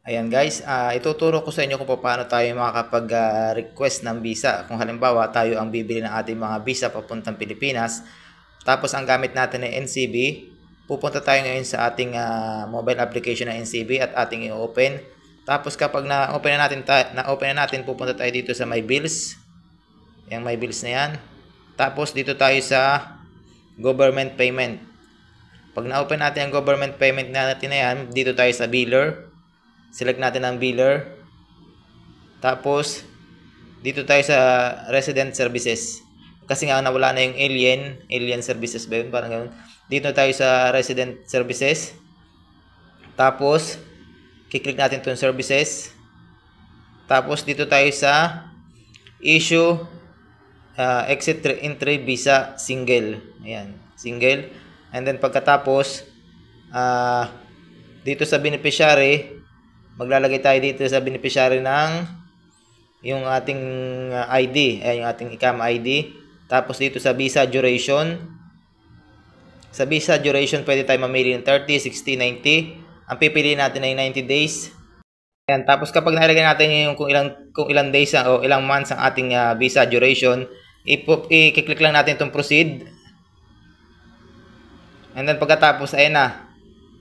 Ayan guys, ituturo ko sa inyo kung paano tayo makakapag-request ng visa. Kung halimbawa tayo ang bibili ng ating mga visa papuntang Pilipinas, tapos ang gamit natin ay NCB, pupunta tayo ngayon sa ating mobile application ng NCB at ating i-open. Tapos kapag na-open na natin, pupunta tayo dito sa My Bills. Yung My Bills na yan. Tapos dito tayo sa Government Payment. Pag na-open natin ang Government Payment natin na yan, dito tayo sa Biller. Select natin ang biller. Tapos, dito tayo sa resident services. Kasi nga nawala na yung alien services ba yun? Parang ganun. Dito tayo sa resident services. Tapos, kiklik natin itong services. Tapos, dito tayo sa issue exit entry visa single. Ayan, single. And then pagkatapos, dito sa beneficiary, maglalagay tayo dito sa beneficiary ng yung ating ID, yung ating ICAM ID. Tapos dito sa visa duration. Sa visa duration, pwede tayo mamili ng 30, 60, 90. Ang pipiliin natin ay 90 days. Ayan, tapos kapag nalagay natin yung kung ilang days o ilang months ang ating visa duration, i-click lang natin itong proceed. And then pagkatapos, ayan na.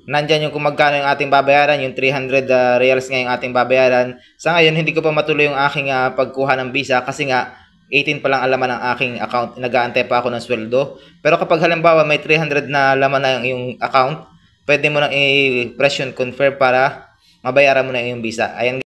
Nandyan yung kung magkano yung ating babayaran, yung 300 reals nga yung ating babayaran. Sa ngayon, hindi ko pa matuloy yung aking pagkuha ng visa kasi nga 18 pa lang ang laman ng aking account. Nag-aantay pa ako ng sweldo. Pero kapag halimbawa may 300 na laman na yung account, pwede mo nang i-press yung confirm para mabayaran mo na yung visa. Ayan.